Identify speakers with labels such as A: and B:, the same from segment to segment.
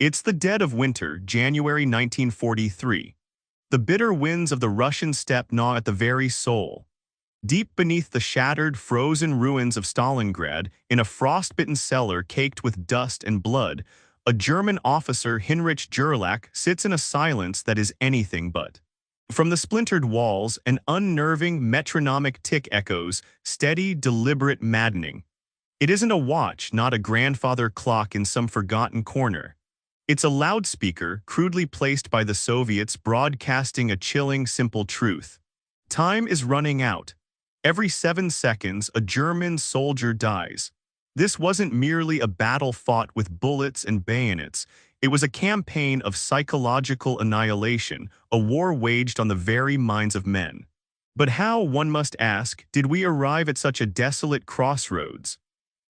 A: It's the dead of winter, January 1943. The bitter winds of the Russian steppe gnaw at the very soul. Deep beneath the shattered, frozen ruins of Stalingrad, in a frostbitten cellar caked with dust and blood, a German officer, Heinrich Gerlach, sits in a silence that is anything but. From the splintered walls, an unnerving, metronomic tick echoes, steady, deliberate, maddening. It isn't a watch, not a grandfather clock in some forgotten corner. It's a loudspeaker, crudely placed by the Soviets, broadcasting a chilling, simple truth. Time is running out. Every 7 seconds, a German soldier dies. This wasn't merely a battle fought with bullets and bayonets. It was a campaign of psychological annihilation, a war waged on the very minds of men. But how, one must ask, did we arrive at such a desolate crossroads?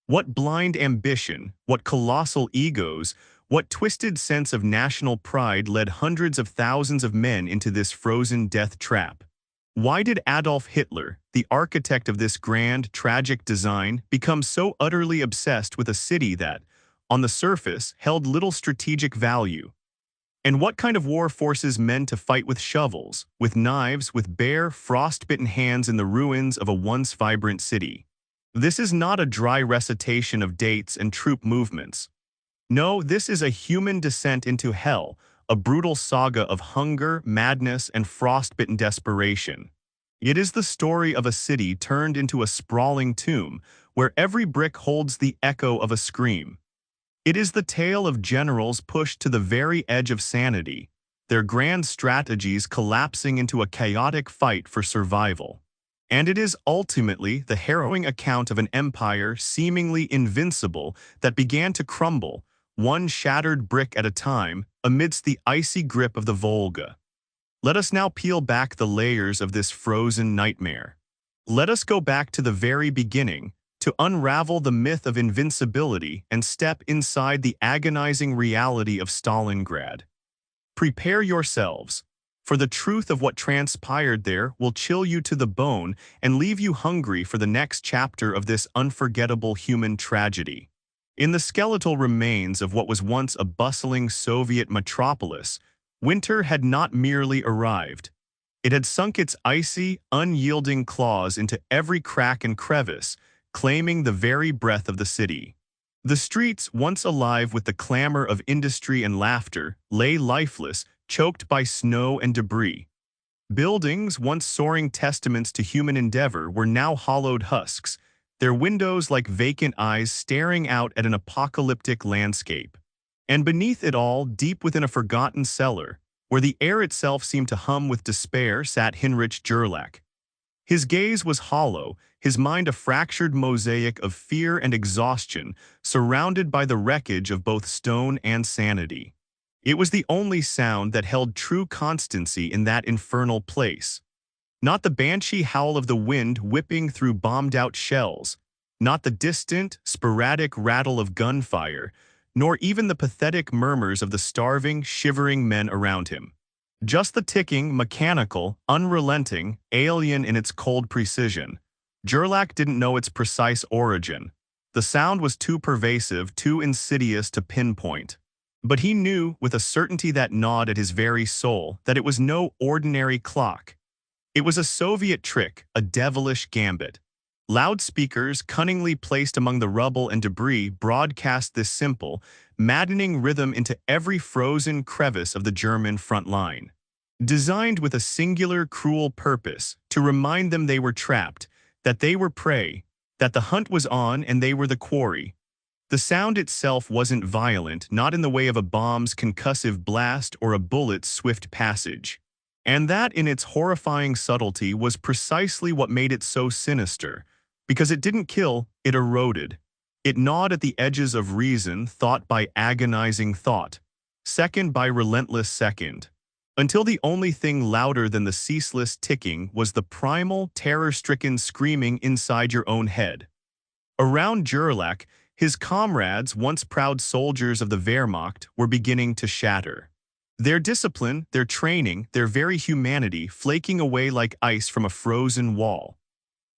A: What blind ambition, what colossal egos, what twisted sense of national pride led hundreds of thousands of men into this frozen death trap? Why did Adolf Hitler, the architect of this grand, tragic design, become so utterly obsessed with a city that, on the surface, held little strategic value? And what kind of war forces men to fight with shovels, with knives, with bare, frost-bitten hands in the ruins of a once vibrant city? This is not a dry recitation of dates and troop movements. No, this is a human descent into hell, a brutal saga of hunger, madness, and frostbitten desperation. It is the story of a city turned into a sprawling tomb, where every brick holds the echo of a scream. It is the tale of generals pushed to the very edge of sanity, their grand strategies collapsing into a chaotic fight for survival. And it is ultimately the harrowing account of an empire seemingly invincible that began to crumble, one shattered brick at a time, amidst the icy grip of the Volga. Let us now peel back the layers of this frozen nightmare. Let us go back to the very beginning, to unravel the myth of invincibility and step inside the agonizing reality of Stalingrad. Prepare yourselves, for the truth of what transpired there will chill you to the bone and leave you hungry for the next chapter of this unforgettable human tragedy. In the skeletal remains of what was once a bustling Soviet metropolis, winter had not merely arrived. It had sunk its icy, unyielding claws into every crack and crevice, claiming the very breath of the city. The streets, once alive with the clamor of industry and laughter, lay lifeless, choked by snow and debris. Buildings, once soaring testaments to human endeavor, were now hollowed husks, their windows like vacant eyes staring out at an apocalyptic landscape. And beneath it all, deep within a forgotten cellar, where the air itself seemed to hum with despair, sat Heinrich Gerlach. His gaze was hollow, his mind a fractured mosaic of fear and exhaustion, surrounded by the wreckage of both stone and sanity. It was the only sound that held true constancy in that infernal place. Not the banshee howl of the wind whipping through bombed-out shells, not the distant, sporadic rattle of gunfire, nor even the pathetic murmurs of the starving, shivering men around him. Just the ticking, mechanical, unrelenting, alien in its cold precision. Gerlach didn't know its precise origin. The sound was too pervasive, too insidious to pinpoint. But he knew, with a certainty that gnawed at his very soul, that it was no ordinary clock. It was a Soviet trick, a devilish gambit. Loudspeakers, cunningly placed among the rubble and debris, broadcast this simple, maddening rhythm into every frozen crevice of the German front line. Designed with a singular, cruel purpose, to remind them they were trapped, that they were prey, that the hunt was on and they were the quarry. The sound itself wasn't violent, not in the way of a bomb's concussive blast or a bullet's swift passage. And that, in its horrifying subtlety, was precisely what made it so sinister. Because it didn't kill, it eroded. It gnawed at the edges of reason, thought by agonizing thought, second by relentless second, until the only thing louder than the ceaseless ticking was the primal, terror-stricken screaming inside your own head. Around Gerlach, his comrades, once proud soldiers of the Wehrmacht, were beginning to shatter. Their discipline, their training, their very humanity flaking away like ice from a frozen wall.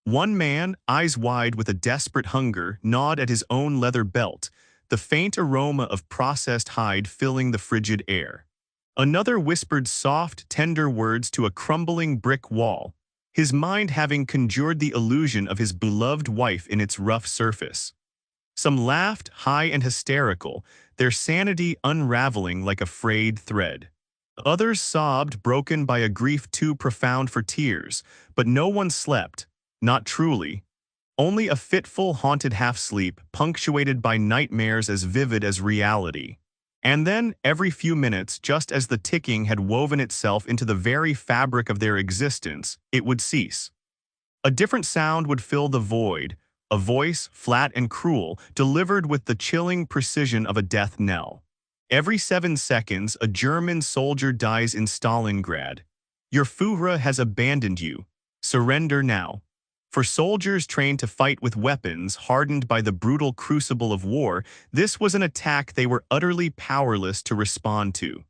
A: One man, eyes wide with a desperate hunger, gnawed at his own leather belt, the faint aroma of processed hide filling the frigid air. Another whispered soft, tender words to a crumbling brick wall, his mind having conjured the illusion of his beloved wife in its rough surface. Some laughed, high and hysterical, their sanity unraveling like a frayed thread. Others sobbed, broken by a grief too profound for tears, but no one slept, not truly. Only a fitful, haunted half-sleep, punctuated by nightmares as vivid as reality. And then, every few minutes, just as the ticking had woven itself into the very fabric of their existence, it would cease. A different sound would fill the void, a voice, flat and cruel, delivered with the chilling precision of a death knell. Every 7 seconds, a German soldier dies in Stalingrad. Your Führer has abandoned you. Surrender now. For soldiers trained to fight with weapons, hardened by the brutal crucible of war, this was an attack they were utterly powerless to respond to.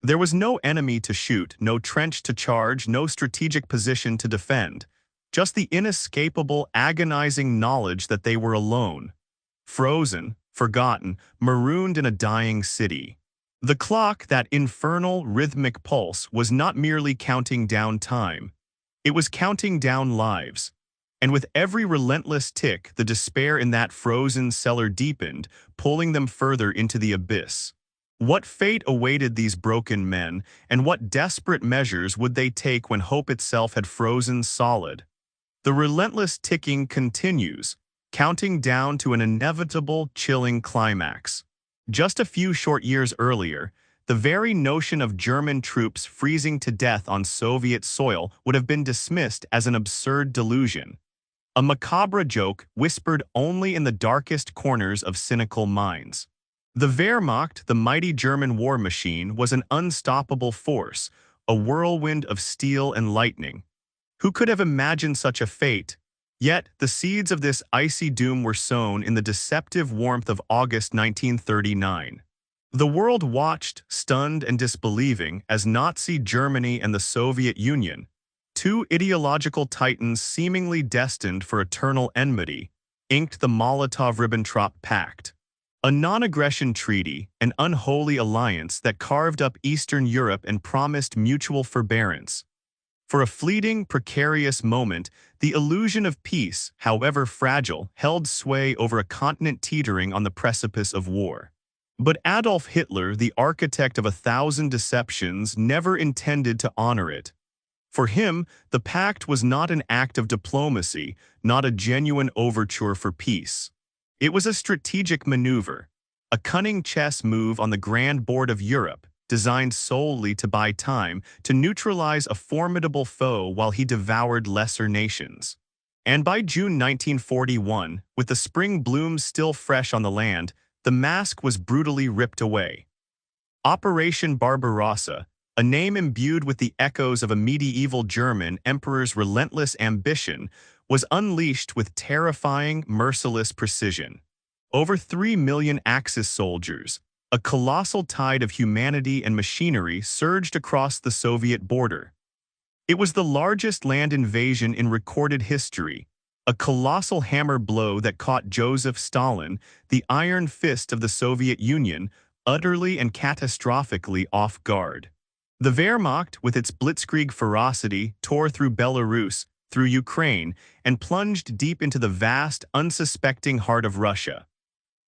A: There was no enemy to shoot, no trench to charge, no strategic position to defend. Just the inescapable, agonizing knowledge that they were alone. Frozen, forgotten, marooned in a dying city. The clock, that infernal, rhythmic pulse, was not merely counting down time. It was counting down lives. And with every relentless tick, the despair in that frozen cellar deepened, pulling them further into the abyss. What fate awaited these broken men, and what desperate measures would they take when hope itself had frozen solid? The relentless ticking continues, counting down to an inevitable, chilling climax. Just a few short years earlier, the very notion of German troops freezing to death on Soviet soil would have been dismissed as an absurd delusion. A macabre joke whispered only in the darkest corners of cynical minds. The Wehrmacht, the mighty German war machine, was an unstoppable force, a whirlwind of steel and lightning. Who could have imagined such a fate? Yet, the seeds of this icy doom were sown in the deceptive warmth of August 1939. The world watched, stunned and disbelieving, as Nazi Germany and the Soviet Union, two ideological titans seemingly destined for eternal enmity, inked the Molotov-Ribbentrop Pact. A non-aggression treaty, an unholy alliance that carved up Eastern Europe and promised mutual forbearance. For a fleeting, precarious moment, the illusion of peace, however fragile, held sway over a continent teetering on the precipice of war. But Adolf Hitler, the architect of 1,000 deceptions, never intended to honor it. For him, the pact was not an act of diplomacy, not a genuine overture for peace. It was a strategic maneuver, a cunning chess move on the grand board of Europe, designed solely to buy time, to neutralize a formidable foe while he devoured lesser nations. And by June 1941, with the spring blooms still fresh on the land, the mask was brutally ripped away. Operation Barbarossa, a name imbued with the echoes of a medieval German emperor's relentless ambition, was unleashed with terrifying, merciless precision. Over 3 million Axis soldiers, a colossal tide of humanity and machinery, surged across the Soviet border. It was the largest land invasion in recorded history, a colossal hammer blow that caught Joseph Stalin, the iron fist of the Soviet Union, utterly and catastrophically off guard. The Wehrmacht, with its blitzkrieg ferocity, tore through Belarus, through Ukraine, and plunged deep into the vast, unsuspecting heart of Russia.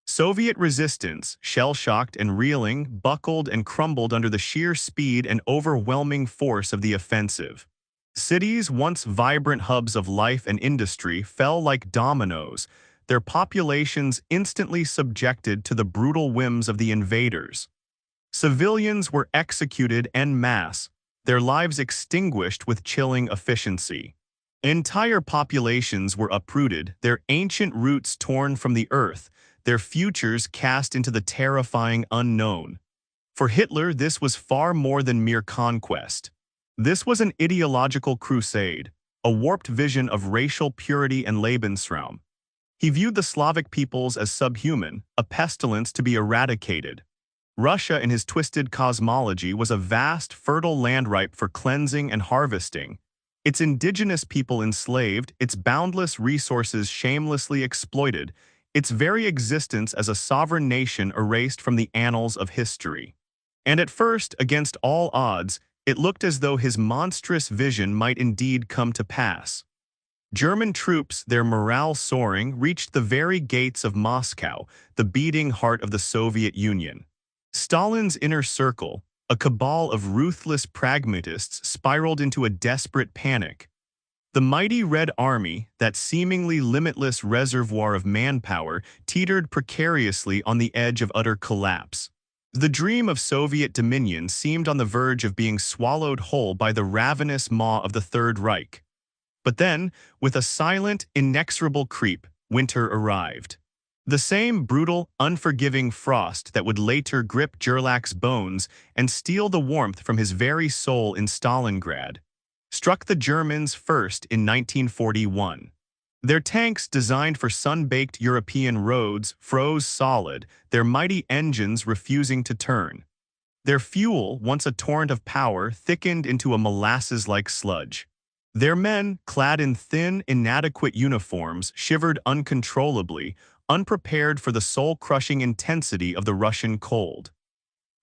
A: Soviet resistance, shell-shocked and reeling, buckled and crumbled under the sheer speed and overwhelming force of the offensive. Cities, once vibrant hubs of life and industry, fell like dominoes, their populations instantly subjected to the brutal whims of the invaders. Civilians were executed en masse, their lives extinguished with chilling efficiency. Entire populations were uprooted, their ancient roots torn from the earth, their futures cast into the terrifying unknown. For Hitler, this was far more than mere conquest. This was an ideological crusade, a warped vision of racial purity and Lebensraum. He viewed the Slavic peoples as subhuman, a pestilence to be eradicated. Russia, in his twisted cosmology, was a vast, fertile land ripe for cleansing and harvesting. Its indigenous people enslaved, its boundless resources shamelessly exploited, its very existence as a sovereign nation erased from the annals of history. And at first, against all odds, it looked as though his monstrous vision might indeed come to pass. German troops, their morale soaring, reached the very gates of Moscow, the beating heart of the Soviet Union. Stalin's inner circle, a cabal of ruthless pragmatists, spiraled into a desperate panic. The mighty Red Army, that seemingly limitless reservoir of manpower, teetered precariously on the edge of utter collapse. The dream of Soviet dominion seemed on the verge of being swallowed whole by the ravenous maw of the Third Reich. But then, with a silent, inexorable creep, winter arrived. The same brutal, unforgiving frost that would later grip Gerlach's bones and steal the warmth from his very soul in Stalingrad struck the Germans first in 1941. Their tanks, designed for sun-baked European roads, froze solid, their mighty engines refusing to turn. Their fuel, once a torrent of power, thickened into a molasses-like sludge. Their men, clad in thin, inadequate uniforms, shivered uncontrollably, unprepared for the soul-crushing intensity of the Russian cold.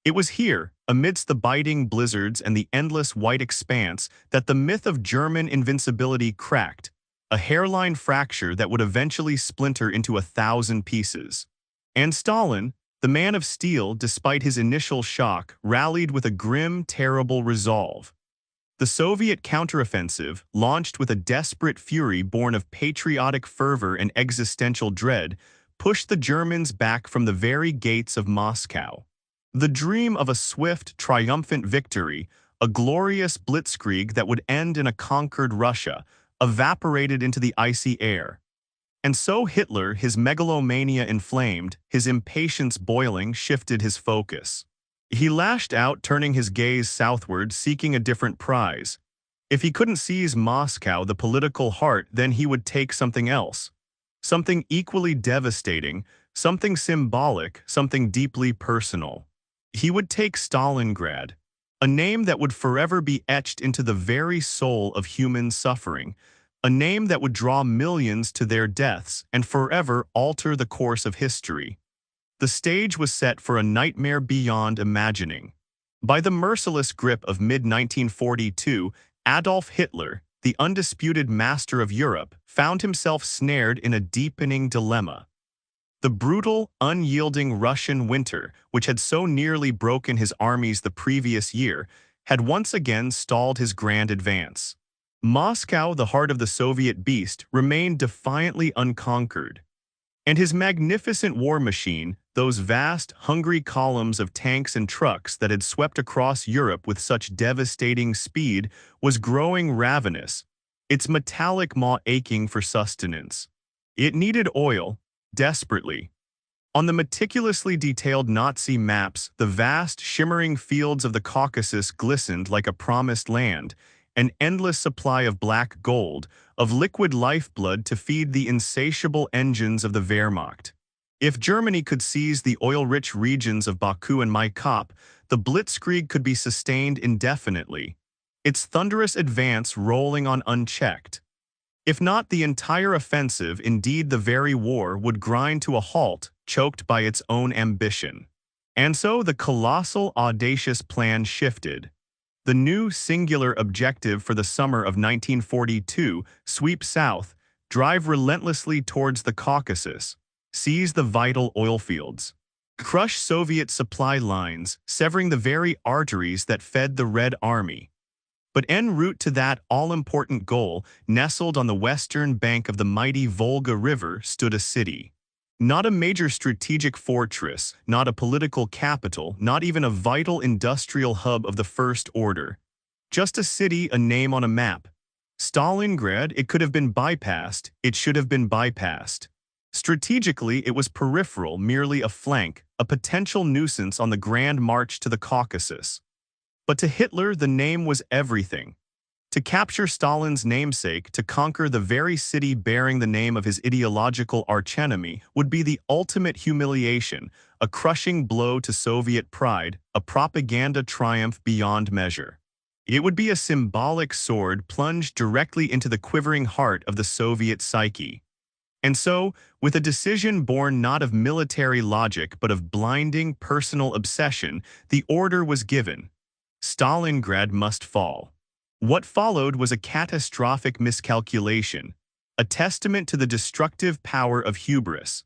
A: It was here, amidst the biting blizzards and the endless white expanse, that the myth of German invincibility cracked, a hairline fracture that would eventually splinter into 1,000 pieces. And Stalin, the man of steel, despite his initial shock, rallied with a grim, terrible resolve. The Soviet counteroffensive, launched with a desperate fury born of patriotic fervor and existential dread, pushed the Germans back from the very gates of Moscow. The dream of a swift, triumphant victory, a glorious blitzkrieg that would end in a conquered Russia, evaporated into the icy air. And so Hitler, his megalomania inflamed, his impatience boiling, shifted his focus. He lashed out, turning his gaze southward, seeking a different prize. If he couldn't seize Moscow, the political heart, then he would take something else. Something equally devastating, something symbolic, something deeply personal. He would take Stalingrad, a name that would forever be etched into the very soul of human suffering, a name that would draw millions to their deaths and forever alter the course of history. The stage was set for a nightmare beyond imagining. By the merciless grip of mid-1942, Adolf Hitler, the undisputed master of Europe, found himself snared in a deepening dilemma. The brutal, unyielding Russian winter, which had so nearly broken his armies the previous year, had once again stalled his grand advance. Moscow, the heart of the Soviet beast, remained defiantly unconquered. And his magnificent war machine, those vast, hungry columns of tanks and trucks that had swept across Europe with such devastating speed, was growing ravenous, its metallic maw aching for sustenance. It needed oil, desperately. On the meticulously detailed Nazi maps, the vast, shimmering fields of the Caucasus glistened like a promised land, an endless supply of black gold, of liquid lifeblood to feed the insatiable engines of the Wehrmacht. If Germany could seize the oil-rich regions of Baku and Maikop, the blitzkrieg could be sustained indefinitely, its thunderous advance rolling on unchecked. If not the entire offensive, indeed the very war, would grind to a halt, choked by its own ambition. And so the colossal, audacious plan shifted. The new singular objective for the summer of 1942, sweep south, drive relentlessly towards the Caucasus, seize the vital oil fields, crush Soviet supply lines, severing the very arteries that fed the Red Army. But en route to that all-important goal, nestled on the western bank of the mighty Volga River, stood a city. Not a major strategic fortress, not a political capital, not even a vital industrial hub of the First Order. Just a city, a name on a map. Stalingrad, it could have been bypassed, it should have been bypassed. Strategically, it was peripheral, merely a flank, a potential nuisance on the grand march to the Caucasus. But to Hitler, the name was everything. To capture Stalin's namesake, to conquer the very city bearing the name of his ideological archenemy, would be the ultimate humiliation, a crushing blow to Soviet pride, a propaganda triumph beyond measure. It would be a symbolic sword plunged directly into the quivering heart of the Soviet psyche. And so, with a decision born not of military logic but of blinding personal obsession, the order was given. Stalingrad must fall. What followed was a catastrophic miscalculation, a testament to the destructive power of hubris.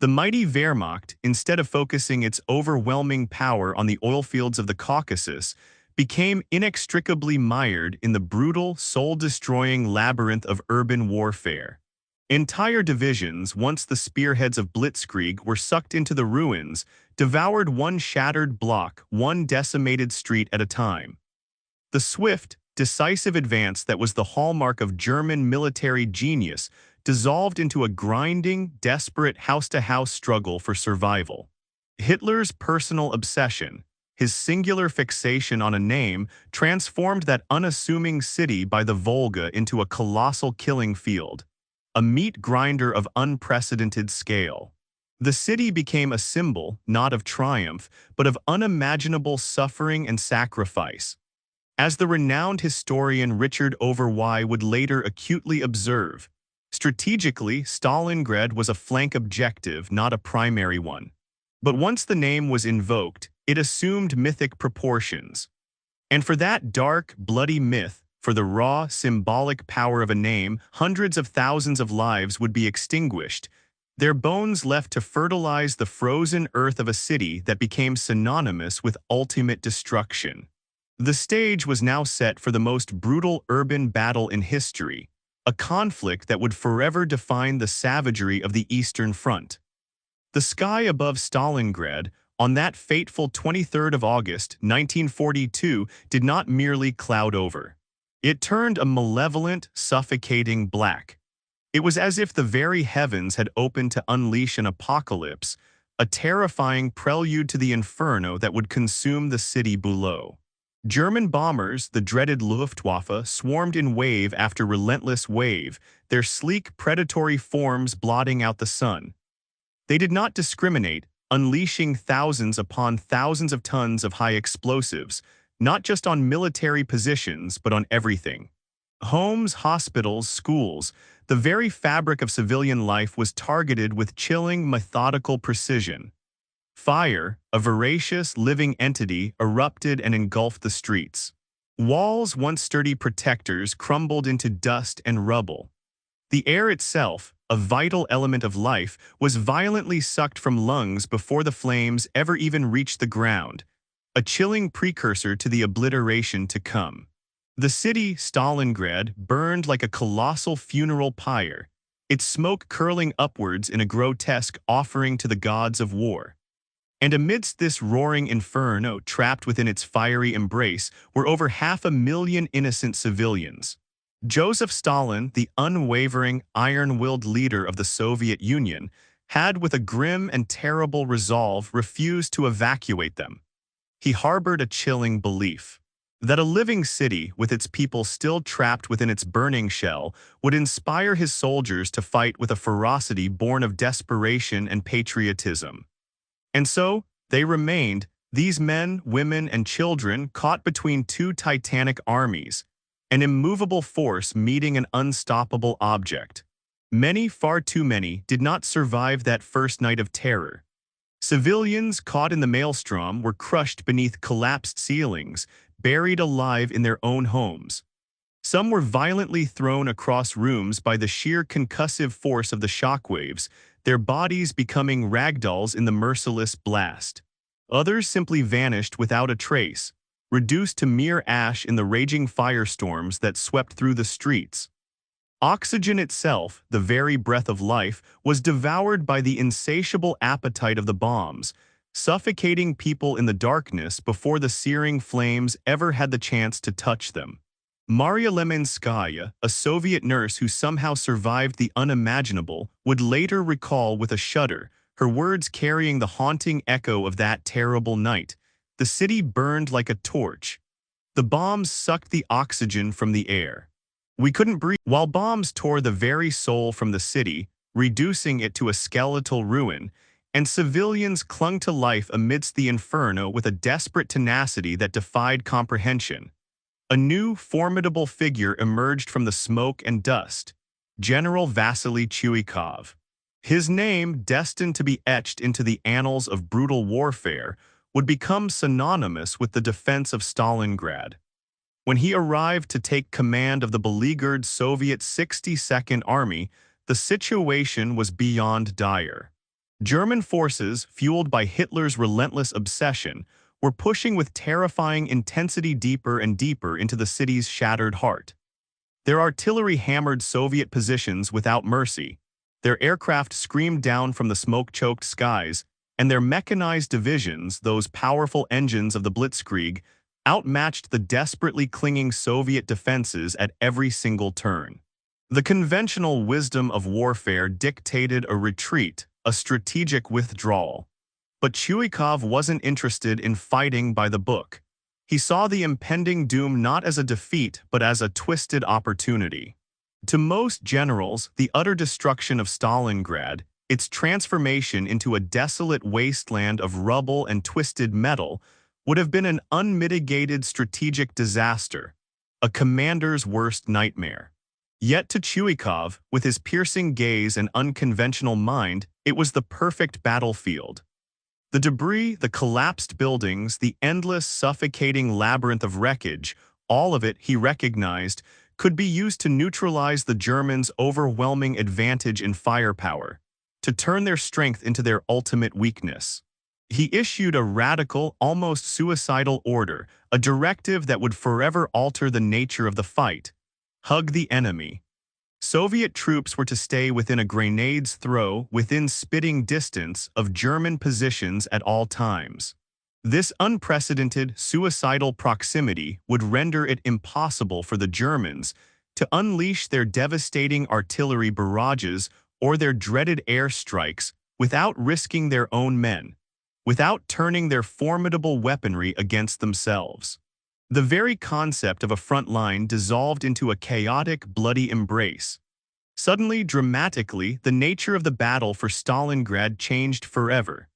A: The mighty Wehrmacht, instead of focusing its overwhelming power on the oilfields of the Caucasus, became inextricably mired in the brutal, soul-destroying labyrinth of urban warfare. Entire divisions, once the spearheads of Blitzkrieg, were sucked into the ruins, devoured one shattered block, one decimated street at a time. The swift, decisive advance that was the hallmark of German military genius dissolved into a grinding, desperate house-to-house struggle for survival. Hitler's personal obsession, his singular fixation on a name, transformed that unassuming city by the Volga into a colossal killing field, a meat grinder of unprecedented scale. The city became a symbol, not of triumph, but of unimaginable suffering and sacrifice. As the renowned historian Richard Overy would later acutely observe, strategically, Stalingrad was a flank objective, not a primary one. But once the name was invoked, it assumed mythic proportions. And for that dark, bloody myth, for the raw, symbolic power of a name, hundreds of thousands of lives would be extinguished, their bones left to fertilize the frozen earth of a city that became synonymous with ultimate destruction. The stage was now set for the most brutal urban battle in history, a conflict that would forever define the savagery of the Eastern Front. The sky above Stalingrad, on that fateful 23rd of August, 1942, did not merely cloud over. It turned a malevolent, suffocating black. It was as if the very heavens had opened to unleash an apocalypse, a terrifying prelude to the inferno that would consume the city below. German bombers, the dreaded Luftwaffe, swarmed in wave after relentless wave, their sleek, predatory forms blotting out the sun. They did not discriminate, unleashing thousands upon thousands of tons of high explosives, not just on military positions, but on everything. Homes, hospitals, schools, the very fabric of civilian life was targeted with chilling, methodical precision. Fire, a voracious, living entity, erupted and engulfed the streets. Walls, once sturdy protectors, crumbled into dust and rubble. The air itself, a vital element of life, was violently sucked from lungs before the flames ever even reached the ground, a chilling precursor to the obliteration to come. The city, Stalingrad, burned like a colossal funeral pyre, its smoke curling upwards in a grotesque offering to the gods of war. And amidst this roaring inferno, trapped within its fiery embrace, were over 500,000 innocent civilians. Joseph Stalin, the unwavering, iron-willed leader of the Soviet Union, had, with a grim and terrible resolve, refused to evacuate them. He harbored a chilling belief that a living city, with its people still trapped within its burning shell, would inspire his soldiers to fight with a ferocity born of desperation and patriotism. And so, they remained, these men, women, and children caught between two titanic armies, an immovable force meeting an unstoppable object. Many, far too many, did not survive that first night of terror. Civilians caught in the maelstrom were crushed beneath collapsed ceilings, buried alive in their own homes. Some were violently thrown across rooms by the sheer concussive force of the shockwaves, their bodies becoming ragdolls in the merciless blast. Others simply vanished without a trace, reduced to mere ash in the raging firestorms that swept through the streets. Oxygen itself, the very breath of life, was devoured by the insatiable appetite of the bombs, suffocating people in the darkness before the searing flames ever had the chance to touch them. Maria Lemenskaya, a Soviet nurse who somehow survived the unimaginable, would later recall with a shudder, her words carrying the haunting echo of that terrible night. The city burned like a torch. The bombs sucked the oxygen from the air. We couldn't breathe. While bombs tore the very soul from the city, reducing it to a skeletal ruin, and civilians clung to life amidst the inferno with a desperate tenacity that defied comprehension. A new, formidable figure emerged from the smoke and dust. General Vasily Chuikov. His name, destined to be etched into the annals of brutal warfare, would become synonymous with the defense of Stalingrad. When he arrived to take command of the beleaguered Soviet 62nd Army, the situation was beyond dire. German forces, fueled by Hitler's relentless obsession, were pushing with terrifying intensity deeper and deeper into the city's shattered heart. Their artillery hammered Soviet positions without mercy, their aircraft screamed down from the smoke-choked skies, and their mechanized divisions, those powerful engines of the Blitzkrieg, outmatched the desperately clinging Soviet defenses at every single turn. The conventional wisdom of warfare dictated a retreat, a strategic withdrawal. But Chuikov wasn't interested in fighting by the book. He saw the impending doom not as a defeat, but as a twisted opportunity. To most generals, the utter destruction of Stalingrad, its transformation into a desolate wasteland of rubble and twisted metal, would have been an unmitigated strategic disaster, a commander's worst nightmare. Yet to Chuikov, with his piercing gaze and unconventional mind, it was the perfect battlefield. The debris, the collapsed buildings, the endless, suffocating labyrinth of wreckage, all of it, he recognized, could be used to neutralize the Germans' overwhelming advantage in firepower, to turn their strength into their ultimate weakness. He issued a radical, almost suicidal order, a directive that would forever alter the nature of the fight. Hug the enemy. Soviet troops were to stay within a grenade's throw, within spitting distance of German positions at all times. This unprecedented, suicidal proximity would render it impossible for the Germans to unleash their devastating artillery barrages or their dreaded airstrikes without risking their own men, without turning their formidable weaponry against themselves. The very concept of a front line dissolved into a chaotic, bloody embrace. Suddenly, dramatically, the nature of the battle for Stalingrad changed forever.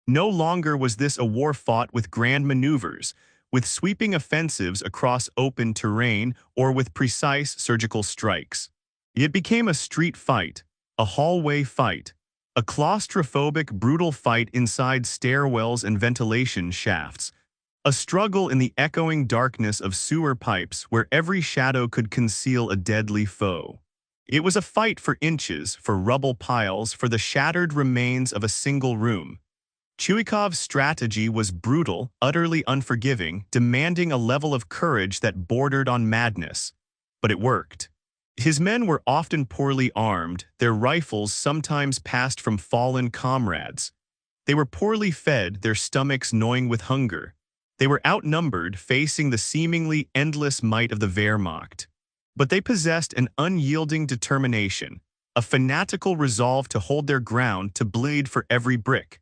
A: No longer was this a war fought with grand maneuvers, with sweeping offensives across open terrain, or with precise surgical strikes. It became a street fight, a hallway fight, a claustrophobic, brutal fight inside stairwells and ventilation shafts, a struggle in the echoing darkness of sewer pipes where every shadow could conceal a deadly foe. It was a fight for inches, for rubble piles, for the shattered remains of a single room. Chuikov's strategy was brutal, utterly unforgiving, demanding a level of courage that bordered on madness. But it worked. His men were often poorly armed, their rifles sometimes passed from fallen comrades. They were poorly fed, their stomachs gnawing with hunger. They were outnumbered, facing the seemingly endless might of the Wehrmacht. But they possessed an unyielding determination, a fanatical resolve to hold their ground, to bleed for every brick.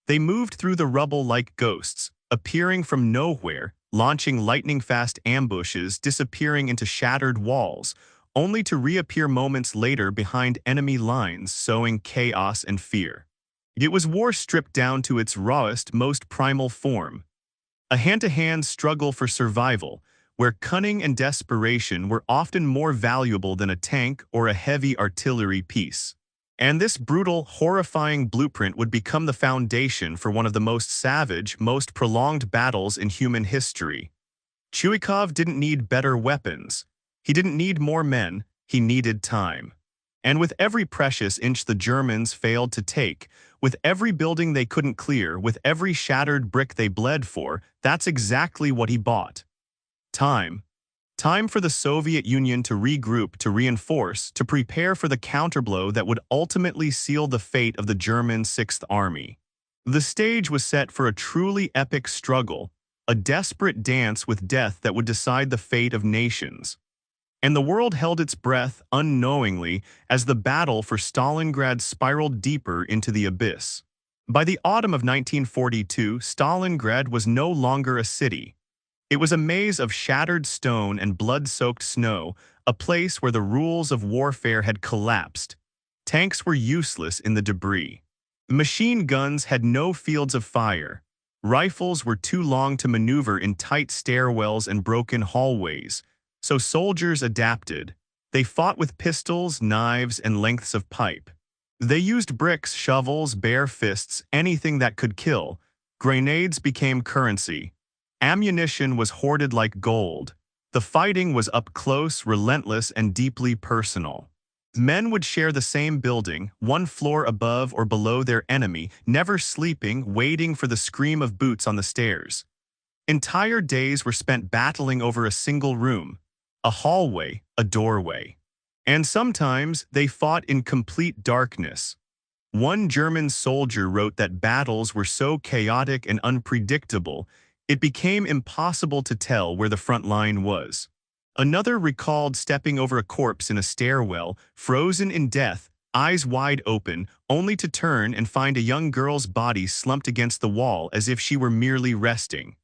A: They moved through the rubble like ghosts, appearing from nowhere, launching lightning-fast ambushes, disappearing into shattered walls, only to reappear moments later behind enemy lines, sowing chaos and fear. It was war stripped down to its rawest, most primal form. A hand-to-hand struggle for survival, where cunning and desperation were often more valuable than a tank or a heavy artillery piece. And this brutal, horrifying blueprint would become the foundation for one of the most savage, most prolonged battles in human history. Chuikov didn't need better weapons. He didn't need more men. He needed time. And with every precious inch the Germans failed to take, with every building they couldn't clear, with every shattered brick they bled for, that's exactly what he bought. Time. Time for the Soviet Union to regroup, to reinforce, to prepare for the counterblow that would ultimately seal the fate of the German Sixth Army. The stage was set for a truly epic struggle, a desperate dance with death that would decide the fate of nations. And the world held its breath unknowingly as the battle for Stalingrad spiraled deeper into the abyss. By the autumn of 1942, Stalingrad was no longer a city. It was a maze of shattered stone and blood-soaked snow, a place where the rules of warfare had collapsed. Tanks were useless in the debris. Machine guns had no fields of fire. Rifles were too long to maneuver in tight stairwells and broken hallways. So soldiers adapted. They fought with pistols, knives, and lengths of pipe. They used bricks, shovels, bare fists, anything that could kill. Grenades became currency. Ammunition was hoarded like gold. The fighting was up close, relentless, and deeply personal. Men would share the same building, one floor above or below their enemy, never sleeping, waiting for the scream of boots on the stairs. Entire days were spent battling over a single room, a hallway, a doorway. And sometimes they fought in complete darkness. One German soldier wrote that battles were so chaotic and unpredictable, it became impossible to tell where the front line was. Another recalled stepping over a corpse in a stairwell, frozen in death, eyes wide open, only to turn and find a young girl's body slumped against the wall as if she were merely resting.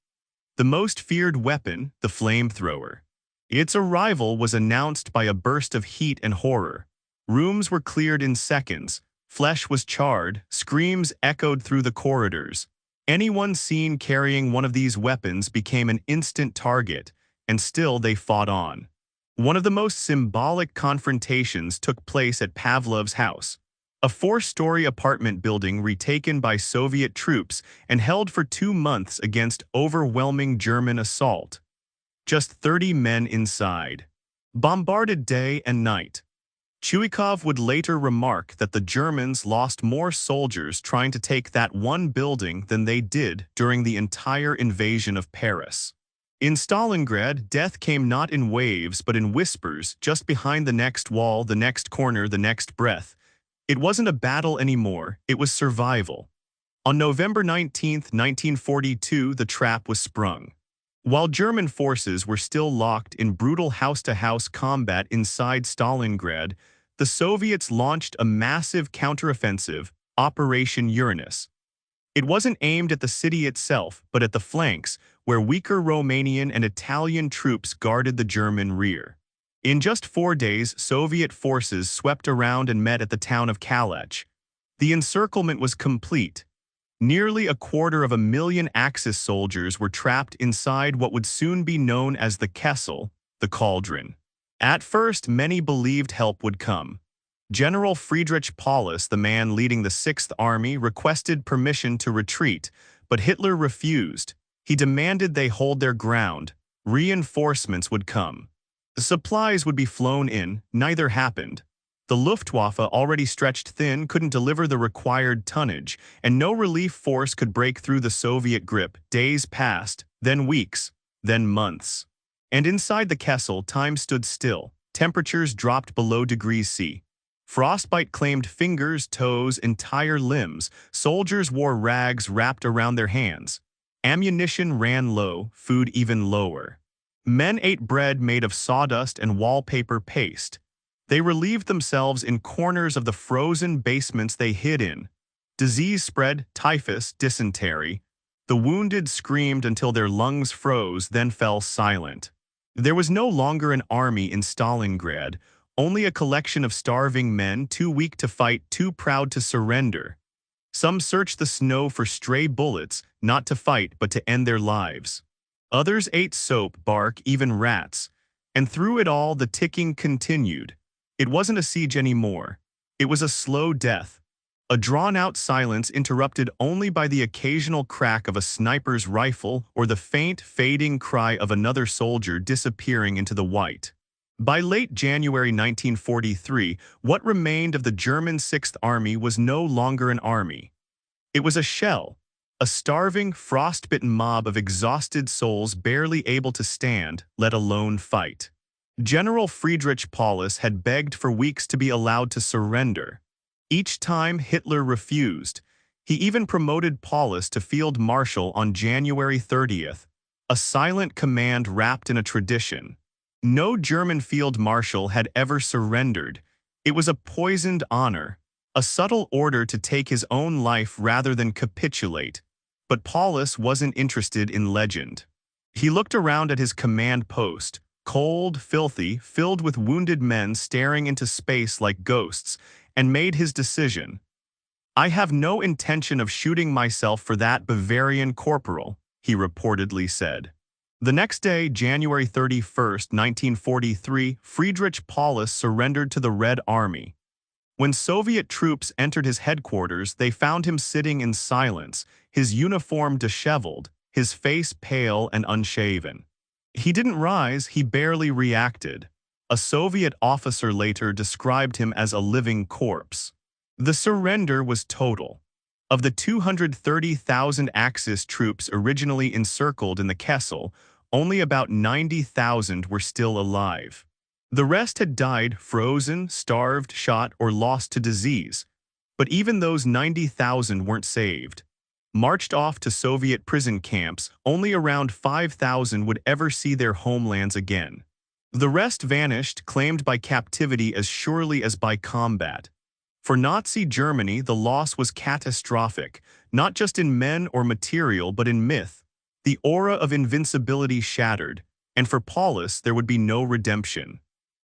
A: The most feared weapon, the flamethrower. Its arrival was announced by a burst of heat and horror. Rooms were cleared in seconds, flesh was charred, screams echoed through the corridors. Anyone seen carrying one of these weapons became an instant target, and still they fought on. One of the most symbolic confrontations took place at Pavlov's house, a 4-story apartment building retaken by Soviet troops and held for 2 months against overwhelming German assault. Just 30 men inside, bombarded day and night. Chuikov would later remark that the Germans lost more soldiers trying to take that one building than they did during the entire invasion of Paris. In Stalingrad, death came not in waves but in whispers, just behind the next wall, the next corner, the next breath. It wasn't a battle anymore, it was survival. On November 19, 1942, the trap was sprung. While German forces were still locked in brutal house-to-house combat inside Stalingrad, the Soviets launched a massive counteroffensive, Operation Uranus. It wasn't aimed at the city itself, but at the flanks, where weaker Romanian and Italian troops guarded the German rear. In just 4 days, Soviet forces swept around and met at the town of Kalach. The encirclement was complete. Nearly 250,000 Axis soldiers were trapped inside what would soon be known as the Kessel, the cauldron. At first, many believed help would come. General Paulus, the man leading the 6th Army, requested permission to retreat, but Hitler refused. He demanded they hold their ground. Reinforcements would come. The supplies would be flown in. Neither happened. The Luftwaffe, already stretched thin, couldn't deliver the required tonnage, and no relief force could break through the Soviet grip. Days passed, then weeks, then months. And inside the Kessel, time stood still. Temperatures dropped below degrees C. Frostbite claimed fingers, toes, entire limbs. Soldiers wore rags wrapped around their hands. Ammunition ran low, food even lower. Men ate bread made of sawdust and wallpaper paste. They relieved themselves in corners of the frozen basements they hid in. Disease spread, typhus, dysentery. The wounded screamed until their lungs froze, then fell silent. There was no longer an army in Stalingrad, only a collection of starving men, too weak to fight, too proud to surrender. Some searched the snow for stray bullets, not to fight but to end their lives. Others ate soap, bark, even rats. And through it all, the ticking continued. It wasn't a siege anymore. It was a slow death. A drawn-out silence interrupted only by the occasional crack of a sniper's rifle or the faint, fading cry of another soldier disappearing into the white. By late January 1943, what remained of the German 6th Army was no longer an army. It was a shell, a starving, frostbitten mob of exhausted souls barely able to stand, let alone fight. General Paulus had begged for weeks to be allowed to surrender. Each time Hitler refused. He even promoted Paulus to Field Marshal on January 30th, a silent command wrapped in a tradition. No German field marshal had ever surrendered. It was a poisoned honor, a subtle order to take his own life rather than capitulate. But Paulus wasn't interested in legend. He looked around at his command post, cold, filthy, filled with wounded men staring into space like ghosts, and made his decision. "I have no intention of shooting myself for that Bavarian corporal," he reportedly said. The next day, January 31st, 1943, Friedrich Paulus surrendered to the Red Army. When Soviet troops entered his headquarters, they found him sitting in silence, his uniform disheveled, his face pale and unshaven. He didn't rise, he barely reacted. A Soviet officer later described him as a living corpse. The surrender was total. Of the 230,000 Axis troops originally encircled in the Kessel, only about 90,000 were still alive. The rest had died frozen, starved, shot, or lost to disease. But even those 90,000 weren't saved. Marched off to Soviet prison camps, only around 5,000 would ever see their homelands again. The rest vanished, claimed by captivity as surely as by combat. For Nazi Germany, the loss was catastrophic, not just in men or material, but in myth. The aura of invincibility shattered, and for Paulus there would be no redemption.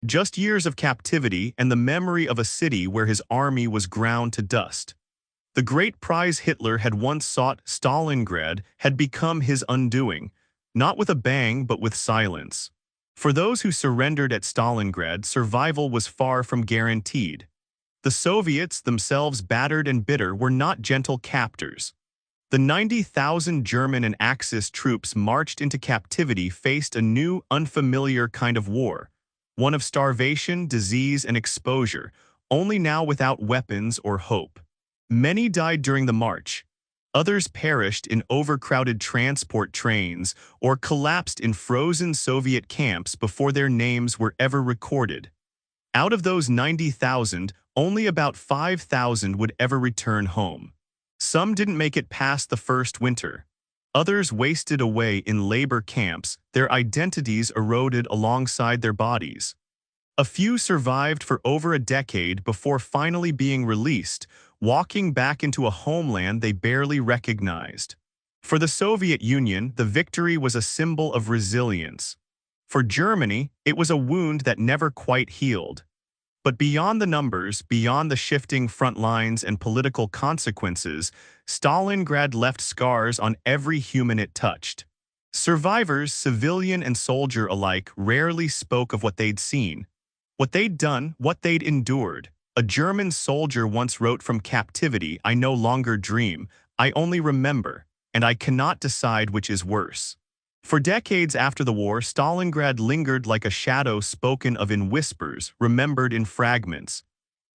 A: Just years of captivity and the memory of a city where his army was ground to dust. The great prize Hitler had once sought, Stalingrad, had become his undoing, not with a bang but with silence. For those who surrendered at Stalingrad, survival was far from guaranteed. The Soviets, themselves battered and bitter, were not gentle captors. The 90,000 German and Axis troops marched into captivity faced a new, unfamiliar kind of war. One of starvation, disease, and exposure, only now without weapons or hope. Many died during the march. Others perished in overcrowded transport trains or collapsed in frozen Soviet camps before their names were ever recorded. Out of those 90,000, only about 5,000 would ever return home. Some didn't make it past the first winter. Others wasted away in labor camps, their identities eroded alongside their bodies. A few survived for over a decade before finally being released, walking back into a homeland they barely recognized. For the Soviet Union, the victory was a symbol of resilience. For Germany, it was a wound that never quite healed. But beyond the numbers, beyond the shifting front lines and political consequences, Stalingrad left scars on every human it touched. Survivors, civilian and soldier alike, rarely spoke of what they'd seen, what they'd done, what they'd endured. A German soldier once wrote from captivity, "I no longer dream, I only remember, and I cannot decide which is worse." For decades after the war, Stalingrad lingered like a shadow spoken of in whispers, remembered in fragments.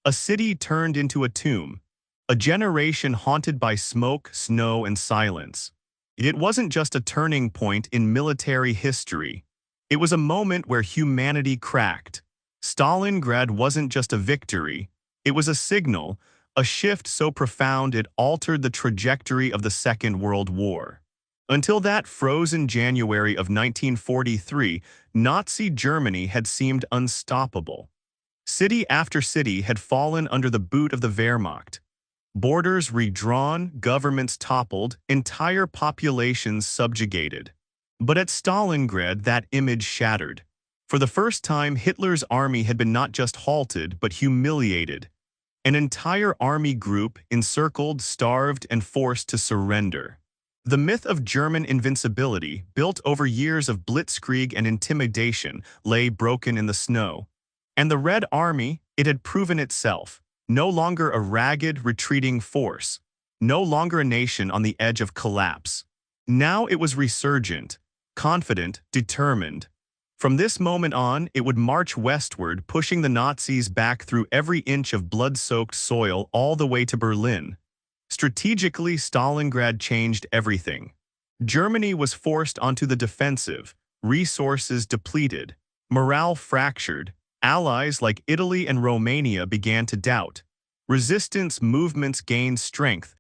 A: A city turned into a tomb, a generation haunted by smoke, snow, and silence. It wasn't just a turning point in military history. It was a moment where humanity cracked. Stalingrad wasn't just a victory, it was a signal, a shift so profound it altered the trajectory of the Second World War. Until that frozen January of 1943, Nazi Germany had seemed unstoppable. City after city had fallen under the boot of the Wehrmacht. Borders redrawn, governments toppled, entire populations subjugated. But at Stalingrad, that image shattered. For the first time, Hitler's army had been not just halted, but humiliated. An entire army group encircled, starved, and forced to surrender. The myth of German invincibility, built over years of blitzkrieg and intimidation, lay broken in the snow. And the Red Army, it had proven itself, no longer a ragged, retreating force, no longer a nation on the edge of collapse. Now it was resurgent, confident, determined. From this moment on, it would march westward, pushing the Nazis back through every inch of blood-soaked soil all the way to Berlin. Strategically, Stalingrad changed everything. Germany was forced onto the defensive, resources depleted, morale fractured, allies like Italy and Romania began to doubt. Resistance movements gained strength,